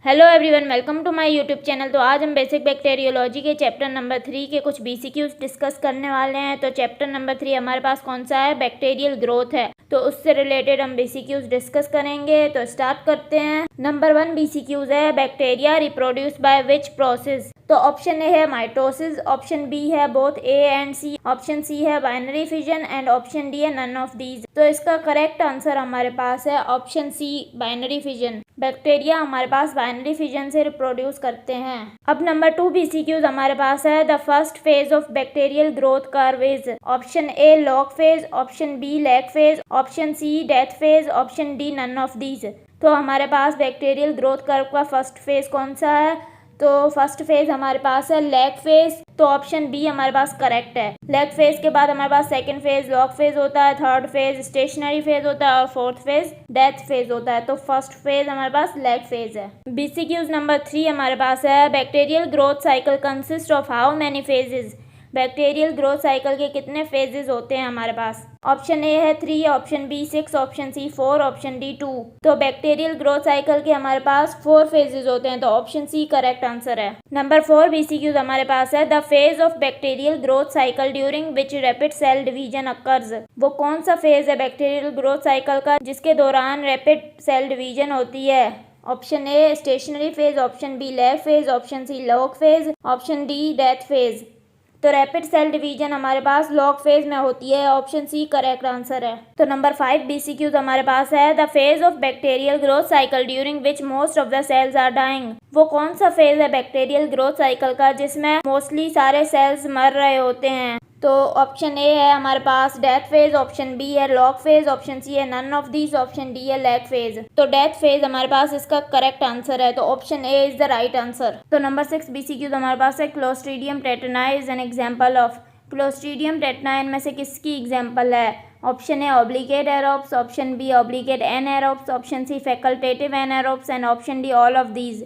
Hello everyone, welcome to my YouTube channel. तो आज हम बेसिक बैक्टीरियोलॉजी के चैप्टर नंबर 3 के कुछ बीसीक्यूज डिस्कस करने वाले हैं। तो चैप्टर नंबर 3 हमारे पास कौन सा है? बैक्टीरियल ग्रोथ है। तो उससे रिलेटेड हम बीसीक्यूज डिस्कस करेंगे। तो स्टार्ट करते हैं। नंबर 1 बीसीक्यूज है, bacteria reproduce by which process? तो ऑप्शन ए है माइटोसिस, ऑप्शन बी है both A and C, option C है binary fission and option D है नन ऑफ दीज। तो इसका करेक्ट आंसर हमारे पास है option C, binary fission. Bacteria हमारे पास बाइनरी फिजन से रिप्रोड्यूस करते हैं। अब नंबर 2 बीसीक्यूज हमारे पास है, the first phase of bacterial growth curve is? Option A log phase, option B lag phase, option C death phase, option D none of these. तो हमारे पास बैक्टीरियल ग्रोथ कर्व का फर्स्ट फेज कौन सा है? तो फर्स्ट फेज हमारे पास है लैग फेज। तो ऑप्शन बी हमारे पास करेक्ट है। लैग फेज के बाद हमारे पास सेकंड फेज लॉग फेज होता है, थर्ड फेज स्टेशनरी फेज होता है और फोर्थ फेज डेथ फेज होता है। तो फर्स्ट फेज हमारे पास लैग फेज है। बीसीक्यूज नंबर 3 हमारे पास है, bacterial growth cycle consist of how many phases? Bacterial growth cycle के कितने फेजेस होते हैं हमारे पास? ऑप्शन ए है 3, option B 6, option C 4, option D 2। तो बैक्टीरियल ग्रोथ साइकिल के हमारे पास 4 फेजेस होते हैं। तो ऑप्शन सी करेक्ट आंसर है। नंबर 4 बीसीक्यूज हमारे पास है, the phase of bacterial growth cycle during which rapid cell division occurs? वो कौन सा फेज है बैक्टीरियल ग्रोथ साइकिल का जिसके दौरान रैपिड सेल डिवीजन होती है? Option A stationary phase, option B lag phase, option C log phase, option D death phase. तो रैपिड सेल डिवीजन हमारे पास लॉग फेज में होती है। ऑप्शन सी करेक्ट आंसर है। तो नंबर 5 बीसीक्यूज हमारे पास है, the phase of bacterial growth cycle during which most of the cells are dying? वो कौन सा फेज है बैक्टीरियल ग्रोथ साइकिल का जिसमें मोस्टली सारे सेल्स मर रहे होते हैं? तो ऑप्शन ए है हमारे पास डेथ फेज, ऑप्शन बी है लॉग फेज, ऑप्शन सी है none of these, option D है लैग फेज। तो डेथ फेज हमारे पास इसका करेक्ट आंसर है। तो option A is the right answer. तो नंबर 6 बीसीक्यूज हमारे पास है, Clostridium tetani is an example of? Clostridium tetani इनमें से किसकी एग्जांपल है? Option A obligate aerobes, option B obligate anaerobes, option C facultative anaerobes and option D all of these.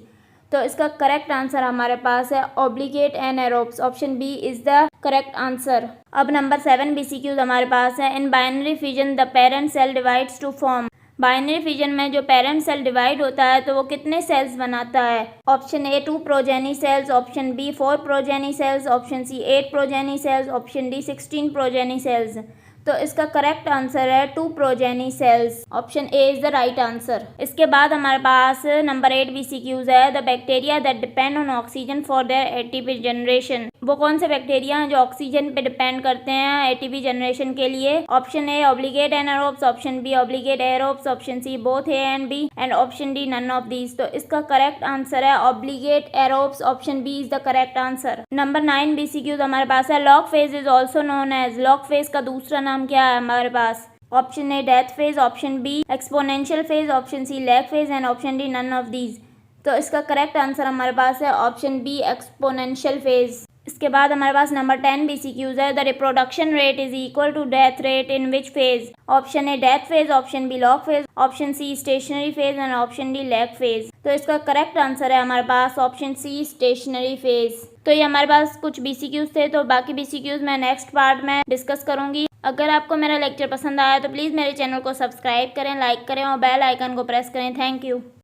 तो इसका करेक्ट आंसर हमारे पास है obligate anaerobes. Option B is the correct answer. अब नंबर 7 बीसीक्यूज हमारे पास है, in binary fission the parent cell divides to form? Binary fission में जो पेरेंट सेल डिवाइड होता है तो वो कितने सेल्स बनाता है? Option A 2 progeny cells, option B 4 progeny cells, option C 8 progeny cells, option D 16 progeny cells. तो इसका करेक्ट आंसर है 2 progeny cells. Option A is the right answer. इसके बाद हमारे पास नंबर 8 बीसीक्यूज है, the bacteria that depend on oxygen for their ATP generation? वो कौन से बैक्टीरिया हैं जो ऑक्सीजन पे डिपेंड करते हैं एटीपी जनरेशन के लिए? Option A obligate anaerobes, option B obligate aerobes, option C both A and B and option D none of these. तो इसका करेक्ट आंसर है obligate aerobes. Option B is the correct answer. Number 9 MCQs हमारे पास है, log phase is also known as? Log phase का दूसरा नाम क्या है हमारे पास? Option A death phase, option B exponential phase, option C lag phase and option D none of these. तो इसका करेक्ट आंसर हमारे पास है ऑप्शन बी एक्सपोनेंशियल फेज। इसके बाद हमारे पास नंबर 10 बीसीक्यूज है, the reproduction rate is equal to death rate in which phase? Option A death phase, option B log phase, option C stationary phase and option D lag phase. तो इसका correct answer है हमारे पास option C stationary phase. तो ये हमारे पास कुछ बीसीक्यूज थे। तो बाकी बीसीक्यूज मैं नेक्स्ट पार्ट में डिस्कस करूंगी। अगर आपको मेरा लेक्चर पसंद आया तो प्लीज़ मेरे चैनल को सब्सक्राइब करें, लाइक करें और बेल आइकन को प्रेस करें। Thank you.